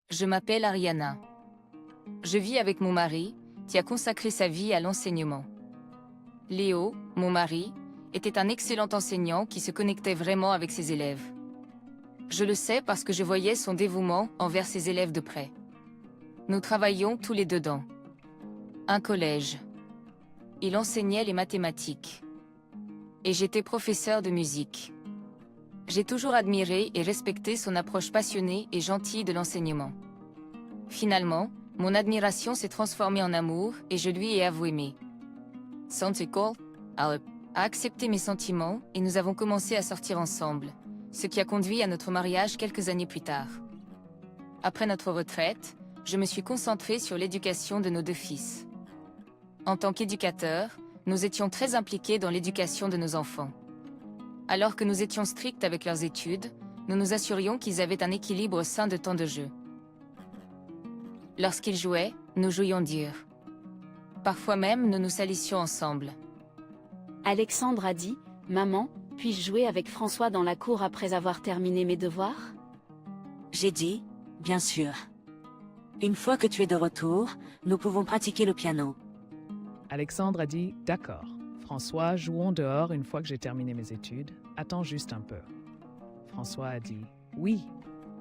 Je m'appelle Ariana. Je vis avec mon mari, qui a consacré sa vie à l'enseignement. Léo, mon mari, était un excellent enseignant qui se connectait vraiment avec ses élèves. Je le sais parce que je voyais son dévouement envers ses élèves de près. Nous travaillions tous les deux dans un collège. Il enseignait les mathématiques. Et j'étais professeur de musique. J'ai toujours admiré et respecté son approche passionnée et gentille de l'enseignement. Finalement, mon admiration s'est transformée en amour et je lui ai avoué mes sentiments, a accepté mes sentiments et nous avons commencé à sortir ensemble, ce qui a conduit à notre mariage quelques années plus tard. Après notre retraite, je me suis concentrée sur l'éducation de nos deux fils. En tant qu'éducateur, nous étions très impliqués dans l'éducation de nos enfants. Alors que nous étions stricts avec leurs études, nous nous assurions qu'ils avaient un équilibre sain de temps de jeu. Lorsqu'ils jouaient, nous jouions dur. Parfois même, nous nous salissions ensemble. Alexandre a dit, « Maman, puis-je jouer avec François dans la cour après avoir terminé mes devoirs ?» J'ai dit, « Bien sûr. Une fois que tu es de retour, nous pouvons pratiquer le piano. » Alexandre a dit « D'accord. François, jouons dehors une fois que j'ai terminé mes études. Attends juste un peu. » François a dit « Oui. »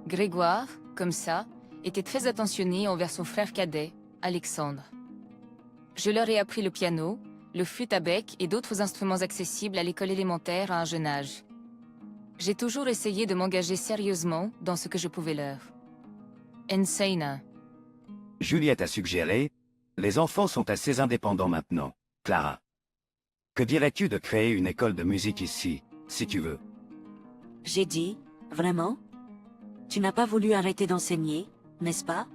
Grégoire, comme ça, était très attentionné envers son frère cadet, Alexandre. Je leur ai appris le piano, le flûte à bec et d'autres instruments accessibles à l'école élémentaire à un jeune âge. J'ai toujours essayé de m'engager sérieusement dans ce que je pouvais leur enseigner. Juliette a suggéré, les enfants sont assez indépendants maintenant, Clara. Que dirais-tu de créer une école de musique ici, si tu veux? J'ai dit, « Vraiment? Tu n'as pas voulu arrêter d'enseigner, n'est-ce pas?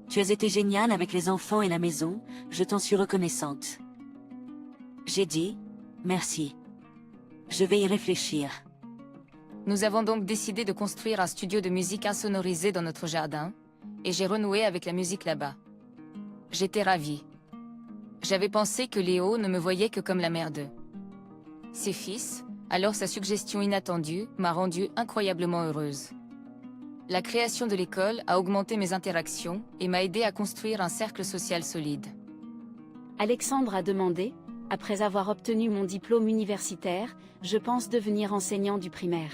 Tu as été génial avec les enfants et la maison, je t'en suis reconnaissante. » J'ai dit, « Merci. Je vais y réfléchir. » Nous avons donc décidé de construire un studio de musique insonorisé dans notre jardin, et j'ai renoué avec la musique là-bas. J'étais ravie. J'avais pensé que Léo ne me voyait que comme la mère d'eux. Ses fils, alors sa suggestion inattendue m'a rendue incroyablement heureuse. La création de l'école a augmenté mes interactions et m'a aidé à construire un cercle social solide. Alexandre a demandé, « Après avoir obtenu mon diplôme universitaire, je pense devenir enseignant du primaire.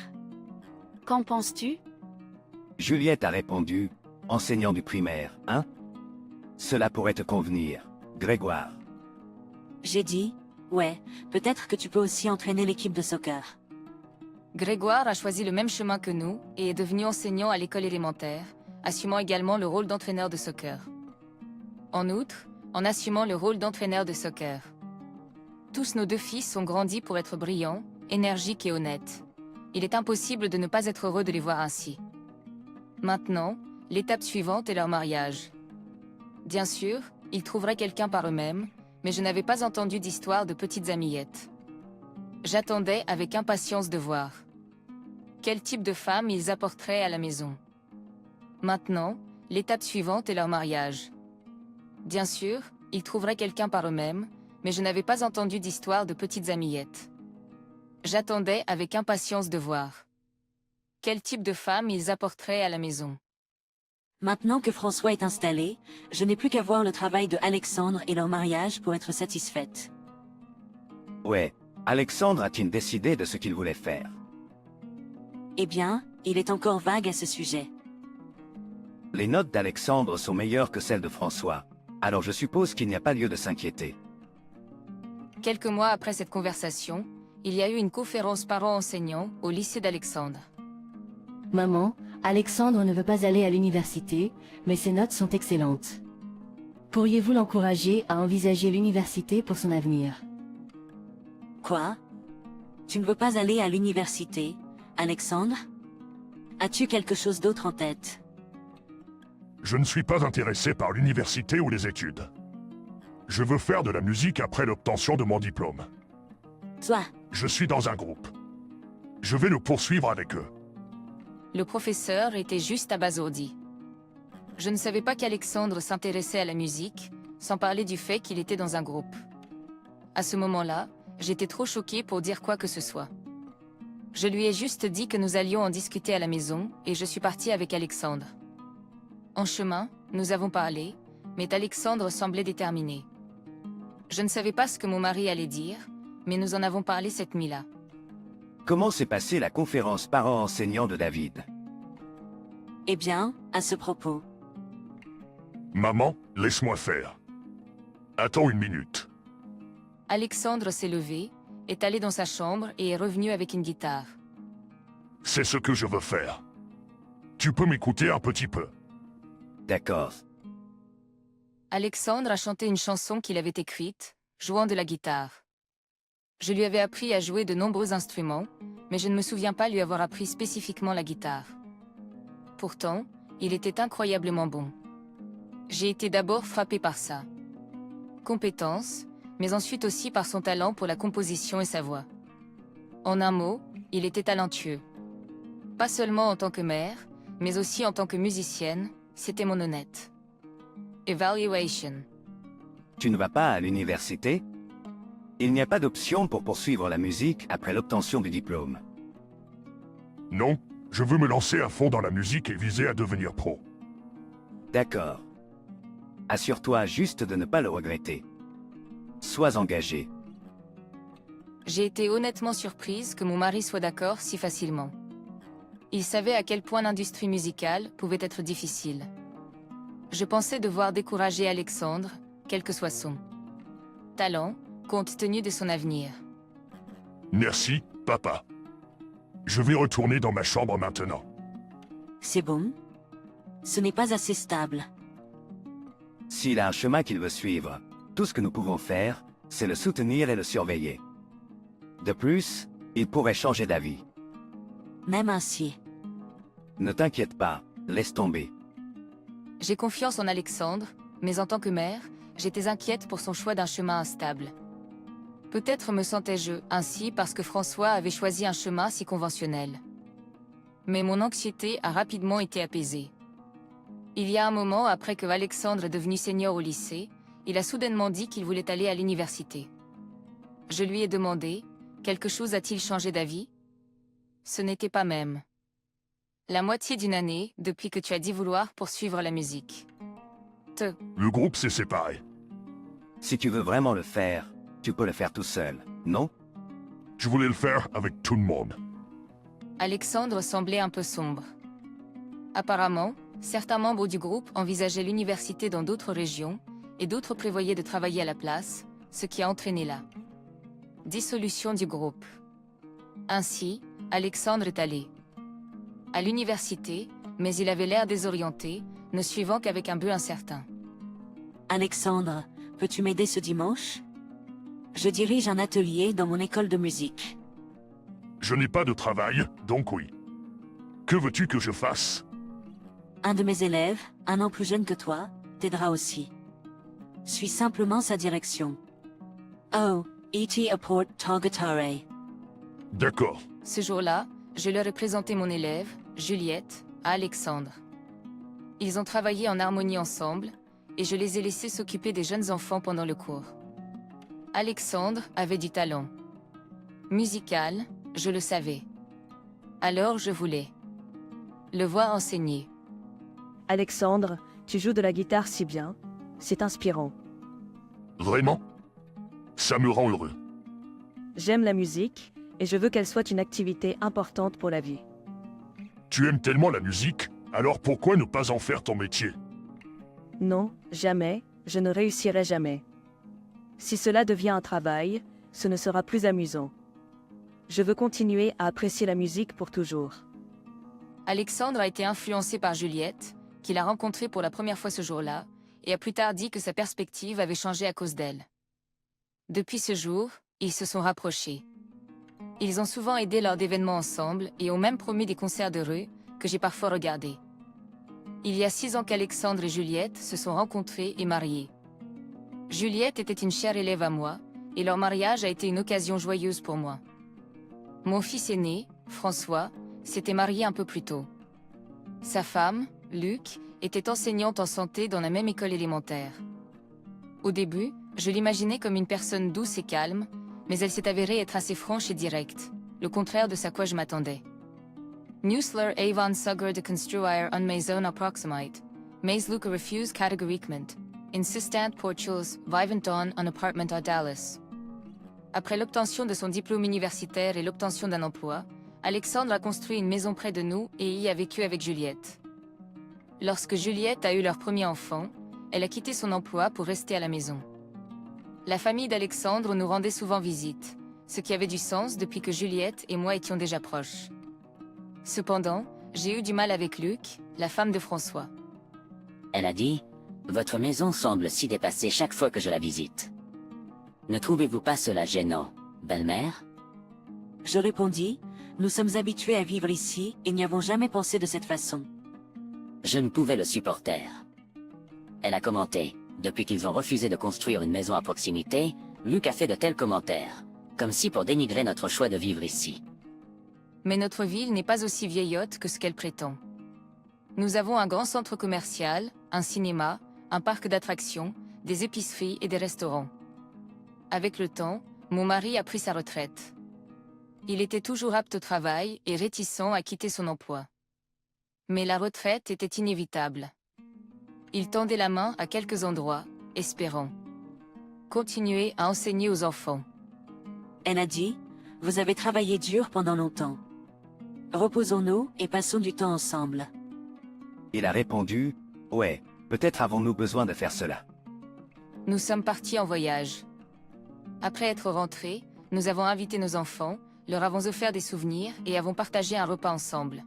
Qu'en penses-tu » Juliette a répondu, enseignant du primaire, hein? Cela pourrait te convenir, Grégoire. J'ai dit, « Ouais, peut-être que tu peux aussi entraîner l'équipe de soccer. » Grégoire a choisi le même chemin que nous et est devenu enseignant à l'école élémentaire, assumant également le rôle d'entraîneur de soccer. En outre, en assumant le rôle d'entraîneur de soccer. Tous nos deux fils ont grandi pour être brillants, énergiques et honnêtes. Il est impossible de ne pas être heureux de les voir ainsi. Maintenant, l'étape suivante est leur mariage. Bien sûr, ils trouveraient quelqu'un par eux-mêmes, mais je n'avais pas entendu d'histoire de petites amillettes. J'attendais avec impatience de voir quel type de femme ils apporteraient à la maison. Maintenant, l'étape suivante est leur mariage. Bien sûr, ils trouveraient quelqu'un par eux-mêmes, mais je n'avais pas entendu d'histoire de petites amillettes. J'attendais avec impatience de voir quel type de femme ils apporteraient à la maison. Maintenant que François est installé, je n'ai plus qu'à voir le travail de Alexandre et leur mariage pour être satisfaite. Ouais, Alexandre a-t-il décidé de ce qu'il voulait faire? Eh bien, il est encore vague à ce sujet. Les notes d'Alexandre sont meilleures que celles de François, alors je suppose qu'il n'y a pas lieu de s'inquiéter. Quelques mois après cette conversation, il y a eu une conférence parents-enseignants au lycée d'Alexandre. Maman, Alexandre ne veut pas aller à l'université, mais ses notes sont excellentes. Pourriez-vous l'encourager à envisager l'université pour son avenir? Quoi? Tu ne veux pas aller à l'université, Alexandre? As-tu quelque chose d'autre en tête? Je ne suis pas intéressé par l'université ou les études. Je veux faire de la musique après l'obtention de mon diplôme. Toi, Je suis dans un groupe. Je vais le poursuivre avec eux. Le professeur était juste abasourdi. Je ne savais pas qu'Alexandre s'intéressait à la musique, sans parler du fait qu'il était dans un groupe. À ce moment-là, j'étais trop choquée pour dire quoi que ce soit. Je lui ai juste dit que nous allions en discuter à la maison, et je suis partie avec Alexandre. En chemin, nous avons parlé, mais Alexandre semblait déterminé. Je ne savais pas ce que mon mari allait dire, mais nous en avons parlé cette nuit-là. Comment s'est passée la conférence parents-enseignants de David? Eh bien, à ce propos, Maman, laisse-moi faire. Attends une minute. Alexandre s'est levé, est allé dans sa chambre et est revenu avec une guitare. C'est ce que je veux faire. Tu peux m'écouter un petit peu. D'accord. Alexandre a chanté une chanson qu'il avait écrite, jouant de la guitare. Je lui avais appris à jouer de nombreux instruments, mais je ne me souviens pas lui avoir appris spécifiquement la guitare. Pourtant, il était incroyablement bon. J'ai été d'abord frappé par ça. Compétence, mais ensuite aussi par son talent pour la composition et sa voix. En un mot, il était talentueux. Pas seulement en tant que mère, mais aussi en tant que musicienne, c'était mon honnête. Evaluation. Tu ne vas pas à l'université? Il n'y a pas d'option pour poursuivre la musique après l'obtention du diplôme. Non, je veux me lancer à fond dans la musique et viser à devenir pro. D'accord. Assure-toi juste de ne pas le regretter. Sois engagé. J'ai été honnêtement surprise que mon mari soit d'accord si facilement. Il savait à quel point l'industrie musicale pouvait être difficile. Je pensais devoir décourager Alexandre, quel que soit son talent, compte tenu de son avenir. Merci, papa. Je vais retourner dans ma chambre maintenant. c'est bon. Ce n'est pas assez stable. S'il a un chemin qu'il veut suivre, tout ce que nous pouvons faire, c'est le soutenir et le surveiller. De plus, il pourrait changer d'avis. Même ainsi. Ne t'inquiète pas, laisse tomber. J'ai confiance en Alexandre, mais en tant que mère, j'étais inquiète pour son choix d'un chemin instable. Peut-être me sentais-je ainsi parce que François avait choisi un chemin si conventionnel. Mais mon anxiété a rapidement été apaisée. Il y a un moment après que Alexandre est devenu senior au lycée, il a soudainement dit qu'il voulait aller à l'université. Je lui ai demandé, quelque chose a-t-il changé d'avis? Ce n'était pas même. La moitié d'une année depuis que tu as dit vouloir poursuivre la musique. Le groupe s'est séparé. Si tu veux vraiment le faire, tu peux le faire tout seul, non? Je voulais le faire avec tout le monde. Alexandre semblait un peu sombre. Apparemment, certains membres du groupe envisageaient l'université dans d'autres régions, et d'autres prévoyaient de travailler à la place, ce qui a entraîné la dissolution du groupe. Ainsi, Alexandre est allé à l'université, mais il avait l'air désorienté, ne suivant qu'avec un but incertain. Alexandre, peux-tu m'aider ce dimanche? Je dirige un atelier dans mon école de musique. Je n'ai pas de travail, donc oui. Que veux-tu que je fasse? Un de mes élèves, un an plus jeune que toi, t'aidera aussi. Suis simplement sa direction. Oh, E.T. Apport Targetare. D'accord. Ce jour-là, je leur ai présenté mon élève, Juliette, à Alexandre. Ils ont travaillé en harmonie ensemble, et je les ai laissés s'occuper des jeunes enfants pendant le cours. Alexandre avait du talent. Musical, je le savais. Alors je voulais le voir enseigner. Alexandre, tu joues de la guitare si bien. C'est inspirant. Vraiment? Ça me rend heureux. J'aime la musique, et je veux qu'elle soit une activité importante pour la vie. Tu aimes tellement la musique, alors pourquoi ne pas en faire ton métier? Non, jamais, je ne réussirai jamais. Si cela devient un travail, ce ne sera plus amusant. Je veux continuer à apprécier la musique pour toujours. Alexandre a été influencé par Juliette, qu'il a rencontrée pour la première fois ce jour-là, et a plus tard dit que sa perspective avait changé à cause d'elle. Depuis ce jour, ils se sont rapprochés. Ils ont souvent aidé lors d'événements ensemble et ont même promu des concerts de rue que j'ai parfois regardés. Il y a 6 ans qu'Alexandre et Juliette se sont rencontrés et mariés. Juliette était une chère élève à moi, et leur mariage a été une occasion joyeuse pour moi. Mon fils aîné, François, s'était marié un peu plus tôt. Sa femme, Luc, était enseignante en santé dans la même école élémentaire. Au début, je l'imaginais comme une personne douce et calme, mais elle s'est avérée être assez franche et directe, le contraire de ce à quoi je m'attendais. Newsler Avon Sugar de Construire on Maison Approximate, mais Luca refused catégoriquement, insistant pour chose vivant dans un appartement à Dallas. Après l'obtention de son diplôme universitaire et l'obtention d'un emploi, Alexandre a construit une maison près de nous et y a vécu avec Juliette. Lorsque Juliette a eu leur premier enfant, elle a quitté son emploi pour rester à la maison. La famille d'Alexandre nous rendait souvent visite, ce qui avait du sens depuis que Juliette et moi étions déjà proches. Cependant, j'ai eu du mal avec Luc, la femme de François. Elle a dit, « Votre maison semble si dépassée chaque fois que je la visite. Ne trouvez-vous pas cela gênant, belle-mère » Je répondis, « Nous sommes habitués à vivre ici et n'y avons jamais pensé de cette façon. » Je ne pouvais le supporter. Elle a commenté, « Depuis qu'ils ont refusé de construire une maison à proximité, Luc a fait de tels commentaires, comme si pour dénigrer notre choix de vivre ici. » Mais notre ville n'est pas aussi vieillotte que ce qu'elle prétend. Nous avons un grand centre commercial, un cinéma, un parc d'attractions, des épiceries et des restaurants. Avec le temps, mon mari a pris sa retraite. Il était toujours apte au travail et réticent à quitter son emploi. Mais la retraite était inévitable. Il tendait la main à quelques endroits, espérant continuer à enseigner aux enfants. Elle a dit, « Vous avez travaillé dur pendant longtemps. Reposons-nous et passons du temps ensemble. » Il a répondu, « Ouais, peut-être avons-nous besoin de faire cela. » Nous sommes partis en voyage. Après être rentrés, nous avons invité nos enfants, leur avons offert des souvenirs et avons partagé un repas ensemble.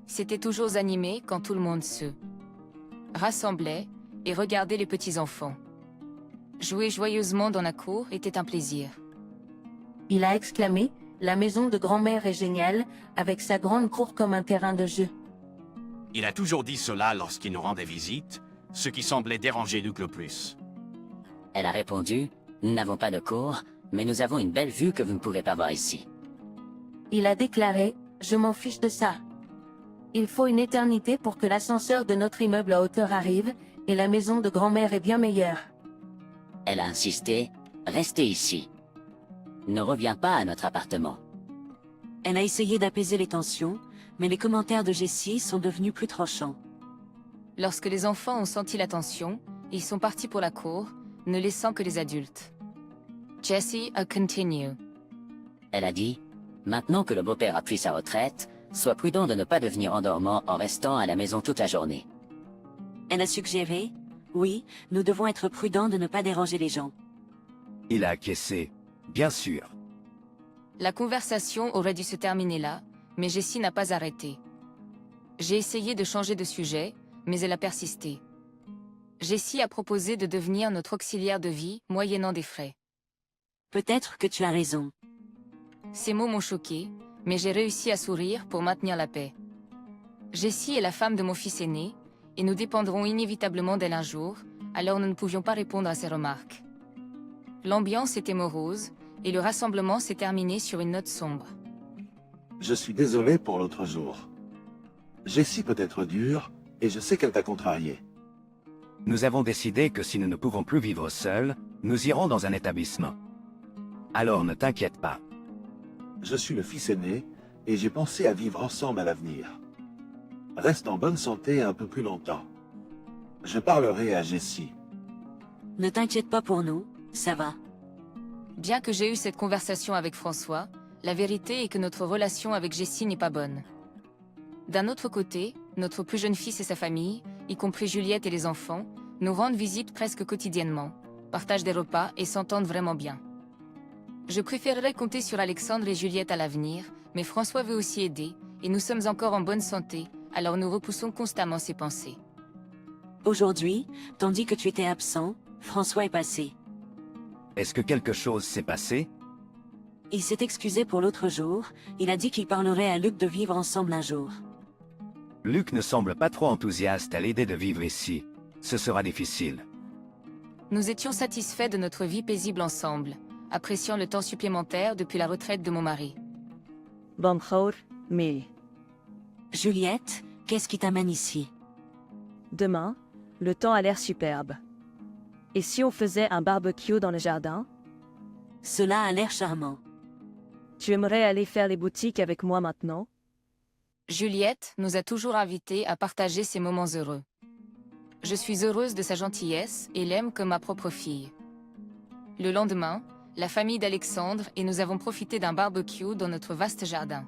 C'était toujours animé quand tout le monde se rassemblait et regardait les petits-enfants. Jouer joyeusement dans la cour était un plaisir. Il a exclamé, « La maison de grand-mère est géniale, avec sa grande cour comme un terrain de jeu. » Il a toujours dit cela lorsqu'il nous rendait visite, ce qui semblait déranger Luc le plus. Elle a répondu, « Nous n'avons pas de cour, mais nous avons une belle vue que vous ne pouvez pas voir ici. » Il a déclaré, « Je m'en fiche de ça. Il faut une éternité pour que l'ascenseur de notre immeuble à hauteur arrive, et la maison de grand-mère est bien meilleure. » Elle a insisté, « Restez ici. Ne reviens pas à notre appartement. » Elle a essayé d'apaiser les tensions, mais les commentaires de Jessie sont devenus plus tranchants. Lorsque les enfants ont senti la tension, ils sont partis pour la cour, ne laissant que les adultes. Jessie a continué. Elle a dit, « Maintenant que le beau-père a pris sa retraite, sois prudent de ne pas devenir endormant en restant à la maison toute la journée. » Elle a suggéré, « Oui, nous devons être prudents de ne pas déranger les gens. » Il a acquiescé, « Bien sûr. » La conversation aurait dû se terminer là, mais Jessie n'a pas arrêté. J'ai essayé de changer de sujet, mais elle a persisté. Jessie a proposé de devenir notre auxiliaire de vie, moyennant des frais. Peut-être que tu as raison. Ces mots m'ont choqué, mais j'ai réussi à sourire pour maintenir la paix. Jessie est la femme de mon fils aîné, et nous dépendrons inévitablement d'elle un jour, alors nous ne pouvions pas répondre à ses remarques. L'ambiance était morose, et le rassemblement s'est terminé sur une note sombre. Je suis désolé pour l'autre jour. Jessie peut être dure, et je sais qu'elle t'a contrarié. Nous avons décidé que si nous ne pouvons plus vivre seuls, nous irons dans un établissement. Alors ne t'inquiète pas. Je suis le fils aîné, et j'ai pensé à vivre ensemble à l'avenir. Reste en bonne santé un peu plus longtemps. Je parlerai à Jessie. Ne t'inquiète pas pour nous, ça va. Bien que j'ai eu cette conversation avec François, la vérité est que notre relation avec Jessie n'est pas bonne. D'un autre côté, notre plus jeune fils et sa famille, y compris Juliette et les enfants, nous rendent visite presque quotidiennement, partagent des repas et s'entendent vraiment bien. Je préférerais compter sur Alexandre et Juliette à l'avenir, mais François veut aussi aider, et nous sommes encore en bonne santé, alors nous repoussons constamment ses pensées. Aujourd'hui, tandis que tu étais absent, François est passé. Est-ce que quelque chose s'est passé? Il s'est excusé pour l'autre jour, il a dit qu'il parlerait à Luc de vivre ensemble un jour. Luc ne semble pas trop enthousiaste à l'idée de vivre ici. Ce sera difficile. Nous étions satisfaits de notre vie paisible ensemble, appréciant le temps supplémentaire depuis la retraite de mon mari. Bonjour, mais Juliette, qu'est-ce qui t'amène ici? demain, le temps a l'air superbe. Et si on faisait un barbecue dans le jardin? Cela a l'air charmant. Tu aimerais aller faire les boutiques avec moi maintenant? Juliette nous a toujours invités à partager ces moments heureux. Je suis heureuse de sa gentillesse et l'aime comme ma propre fille. Le lendemain, la famille d'Alexandre et nous avons profité d'un barbecue dans notre vaste jardin.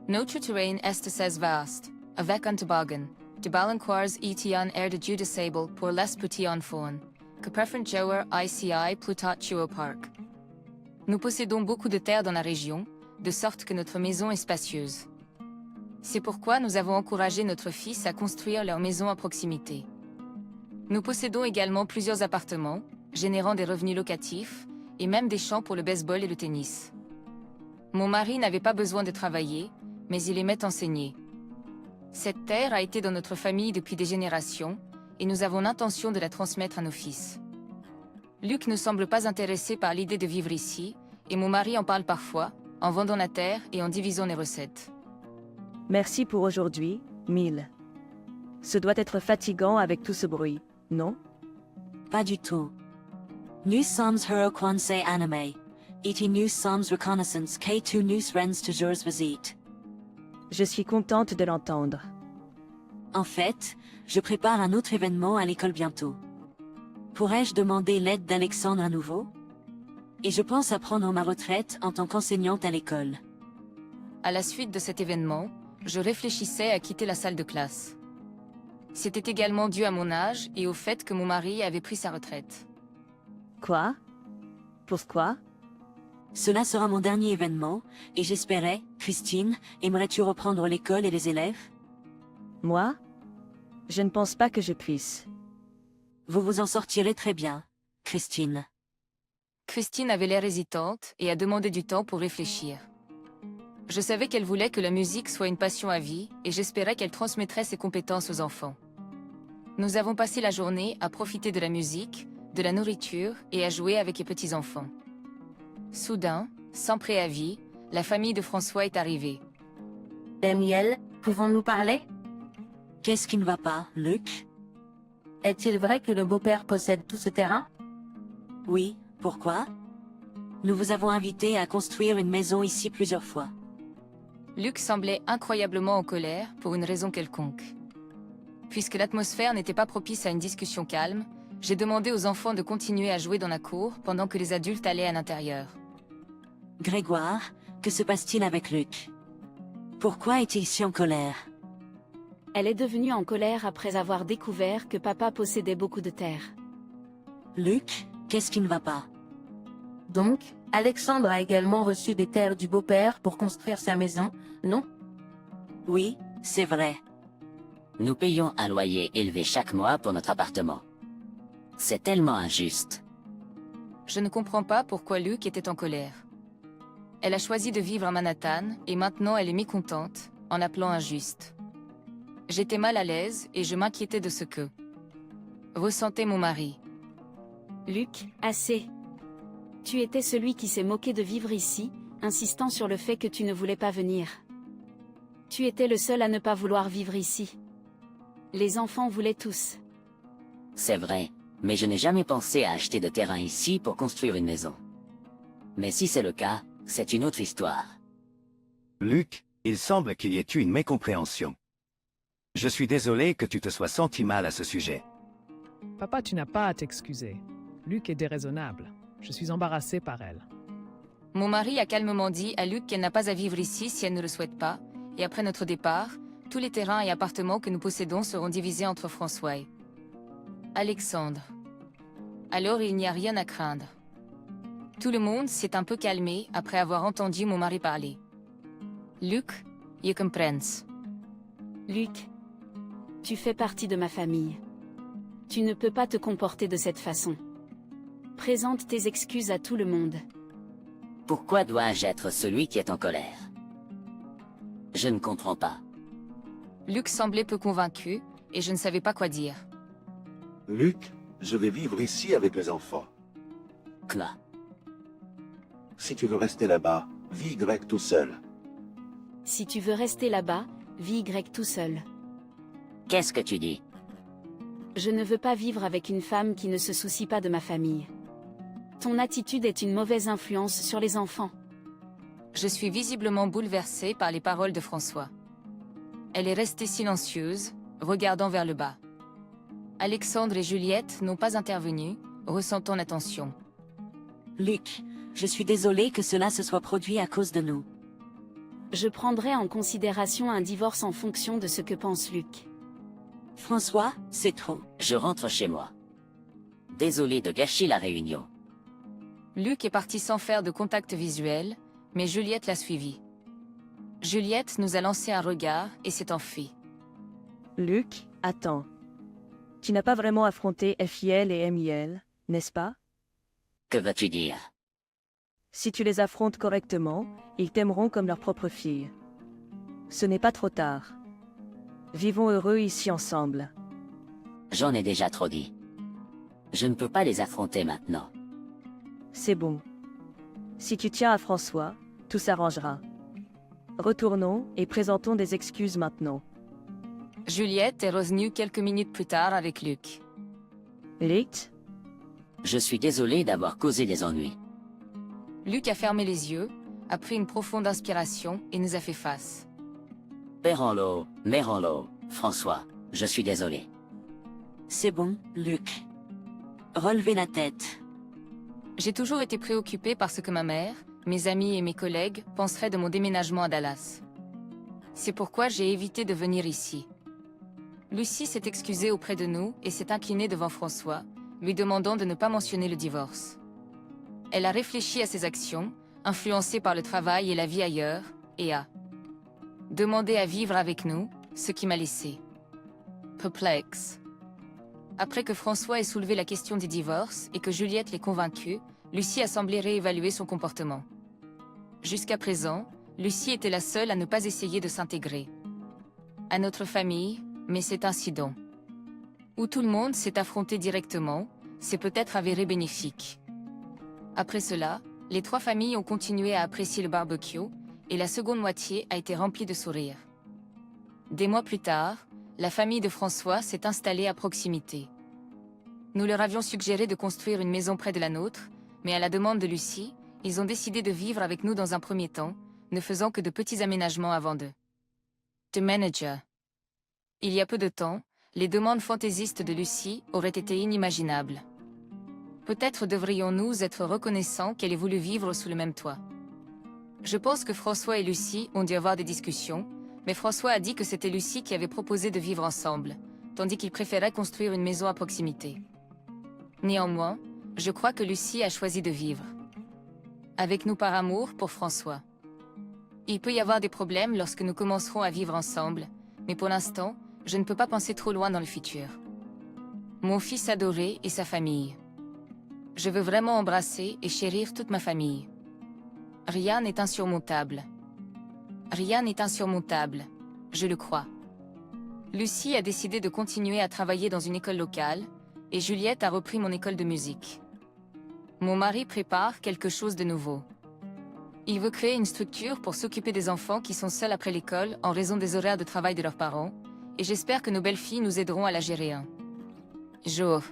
Notre terrain est assez vaste, avec un toboggan, de balancoirs etian air de Dieu de sable pour les petits enfants, que préfèrent jouer ICI plutôt au parc. Nous possédons beaucoup de terre dans la région, de sorte que notre maison est spacieuse. C'est pourquoi nous avons encouragé notre fils à construire leur maison à proximité. Nous possédons également plusieurs appartements, générant des revenus locatifs, et même des champs pour le baseball et le tennis. Mon mari n'avait pas besoin de travailler, mais il aimait enseigner. Cette terre a été dans notre famille depuis des générations, et nous avons l'intention de la transmettre à nos fils. Luc ne semble pas intéressé par l'idée de vivre ici, et mon mari en parle parfois, en vendant la terre et en divisant les recettes. Merci pour aujourd'hui, Mille. Ce doit être fatigant avec tout ce bruit, non? Pas du tout. Nous sommes heureux qu'on s'est animé. Et nous sommes reconnaissants que tu nous rends toujours visite. Je suis contente de l'entendre. En fait, je prépare un autre événement à l'école bientôt. Pourrais-je demander l'aide d'Alexandre à nouveau? Et je pense à prendre ma retraite en tant qu'enseignante à l'école. À la suite de cet événement, je réfléchissais à quitter la salle de classe. C'était également dû à mon âge et au fait que mon mari avait pris sa retraite. Quoi? Pourquoi? Cela sera mon dernier événement, et j'espérais, Christine, aimerais-tu reprendre l'école et les élèves? Moi? Je ne pense pas que je puisse. Vous vous en sortirez très bien, Christine. Christine avait l'air hésitante et a demandé du temps pour réfléchir. Je savais qu'elle voulait que la musique soit une passion à vie et j'espérais qu'elle transmettrait ses compétences aux enfants. Nous avons passé la journée à profiter de la musique, de la nourriture et à jouer avec les petits-enfants. Soudain, sans préavis, la famille de François est arrivée. Daniel, pouvons-nous parler? Qu'est-ce qui ne va pas, Luc? Est-il vrai que le beau-père possède tout ce terrain? Oui, pourquoi? Nous vous avons invité à construire une maison ici plusieurs fois. Luc semblait incroyablement en colère pour une raison quelconque. Puisque l'atmosphère n'était pas propice à une discussion calme, j'ai demandé aux enfants de continuer à jouer dans la cour pendant que les adultes allaient à l'intérieur. Grégoire, que se passe-t-il avec Luc? Pourquoi est-il si en colère? Elle est devenue en colère après avoir découvert que papa possédait beaucoup de terre. Luc, qu'est-ce qui ne va pas? Donc, Alexandre a également reçu des terres du beau-père pour construire sa maison, non? Oui, c'est vrai. Nous payons un loyer élevé chaque mois pour notre appartement. C'est tellement injuste. Je ne comprends pas pourquoi Luc était en colère. Elle a choisi de vivre à Manhattan et maintenant elle est mécontente, en l'appelant injuste. J'étais mal à l'aise et je m'inquiétais de ce que ressentait mon mari. Luc, assez. Tu étais celui qui s'est moqué de vivre ici, insistant sur le fait que tu ne voulais pas venir. Tu étais le seul à ne pas vouloir vivre ici. Les enfants voulaient tous. C'est vrai, mais je n'ai jamais pensé à acheter de terrain ici pour construire une maison. Mais si c'est le cas, c'est une autre histoire. Luc, il semble qu'il y ait eu une mécompréhension. Je suis désolé que tu te sois senti mal à ce sujet. Papa, tu n'as pas à t'excuser. Luc est déraisonnable. Je suis embarrassée par elle. Mon mari a calmement dit à Luc qu'elle n'a pas à vivre ici si elle ne le souhaite pas, et après notre départ, tous les terrains et appartements que nous possédons seront divisés entre François et Alexandre. Alors il n'y a rien à craindre. Tout le monde s'est un peu calmé après avoir entendu mon mari parler. Luc, je comprends. Luc, tu fais partie de ma famille. Tu ne peux pas te comporter de cette façon. Présente tes excuses à tout le monde. Pourquoi dois-je être celui qui est en colère? Je ne comprends pas. Luc semblait peu convaincu, et je ne savais pas quoi dire. Luc, je vais vivre ici avec les enfants. Quoi? Si tu veux rester là-bas, vis grec tout seul. Si tu veux rester là-bas, vis Y tout seul. Qu'est-ce que tu dis? Je ne veux pas vivre avec une femme qui ne se soucie pas de ma famille. Ton attitude est une mauvaise influence sur les enfants. Je suis visiblement bouleversée par les paroles de François. Elle est restée silencieuse, regardant vers le bas. Alexandre et Juliette n'ont pas intervenu, ressentant la tension. Luc, je suis désolée que cela se soit produit à cause de nous. Je prendrai en considération un divorce en fonction de ce que pense Luc. François, c'est trop. Je rentre chez moi. Désolé de gâcher la réunion. Luc est parti sans faire de contact visuel, mais Juliette l'a suivi. Juliette nous a lancé un regard et s'est enfuie. Luc, attends. Tu n'as pas vraiment affronté FIL et MIL, n'est-ce pas? Que vas-tu dire? Si tu les affrontes correctement, ils t'aimeront comme leur propre fille. Ce n'est pas trop tard. Vivons heureux ici ensemble. J'en ai déjà trop dit. Je ne peux pas les affronter maintenant. C'est bon. Si tu tiens à François, tout s'arrangera. Retournons et présentons des excuses maintenant. Juliette est revenue quelques minutes plus tard avec Luc. Luc, Je suis désolé d'avoir causé des ennuis. Luc a fermé les yeux, a pris une profonde inspiration et nous a fait face. Père en l'eau, mère en l'eau, François, je suis désolé. C'est bon, Luc. Relevez la tête. J'ai toujours été préoccupée par ce que ma mère, mes amis et mes collègues penseraient de mon déménagement à Dallas. C'est pourquoi j'ai évité de venir ici. Lucie s'est excusée auprès de nous et s'est inclinée devant François, lui demandant de ne pas mentionner le divorce. Elle a réfléchi à ses actions, influencée par le travail et la vie ailleurs, et a demandé à vivre avec nous, ce qui m'a laissé perplexe. Après que François ait soulevé la question du divorce et que Juliette l'ait convaincue, Lucie a semblé réévaluer son comportement. Jusqu'à présent, Lucie était la seule à ne pas essayer de s'intégrer à notre famille, mais cet incident, où tout le monde s'est affronté directement, s'est peut-être avéré bénéfique. Après cela, les trois familles ont continué à apprécier le barbecue, et la seconde moitié a été remplie de sourires. Des mois plus tard, la famille de François s'est installée à proximité. Nous leur avions suggéré de construire une maison près de la nôtre, mais à la demande de Lucie, ils ont décidé de vivre avec nous dans un premier temps, ne faisant que de petits aménagements avant d'eux. The Manager. Il y a peu de temps, les demandes fantaisistes de Lucie auraient été inimaginables. Peut-être devrions-nous être reconnaissants qu'elle ait voulu vivre sous le même toit. Je pense que François et Lucie ont dû avoir des discussions, mais François a dit que c'était Lucie qui avait proposé de vivre ensemble, tandis qu'il préférait construire une maison à proximité. Néanmoins, je crois que Lucie a choisi de vivre avec nous par amour pour François. Il peut y avoir des problèmes lorsque nous commencerons à vivre ensemble, mais pour l'instant, je ne peux pas penser trop loin dans le futur. Mon fils adoré et sa famille. Je veux vraiment embrasser et chérir toute ma famille. Rien n'est insurmontable. Rien n'est insurmontable, je le crois. Lucie a décidé de continuer à travailler dans une école locale, et Juliette a repris mon école de musique. Mon mari prépare quelque chose de nouveau. Il veut créer une structure pour s'occuper des enfants qui sont seuls après l'école en raison des horaires de travail de leurs parents, et j'espère que nos belles-filles nous aideront à la gérer un jour.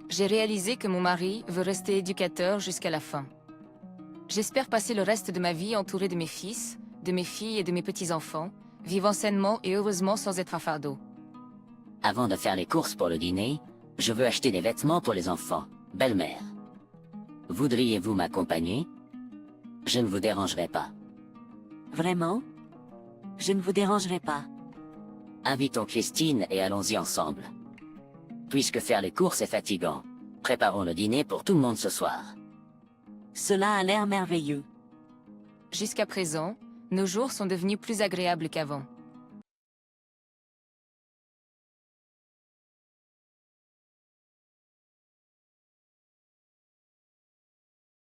J'ai réalisé que mon mari veut rester éducateur jusqu'à la fin. J'espère passer le reste de ma vie entourée de mes fils, de mes filles et de mes petits-enfants, vivant sainement et heureusement sans être un fardeau. Avant de faire les courses pour le dîner, je veux acheter des vêtements pour les enfants, belle-mère. Voudriez-vous m'accompagner? Je ne vous dérangerai pas. Vraiment? Je ne vous dérangerai pas. Invitons Christine et allons-y ensemble. Puisque faire les courses est fatigant, préparons le dîner pour tout le monde ce soir. Cela a l'air merveilleux. Jusqu'à présent, nos jours sont devenus plus agréables qu'avant.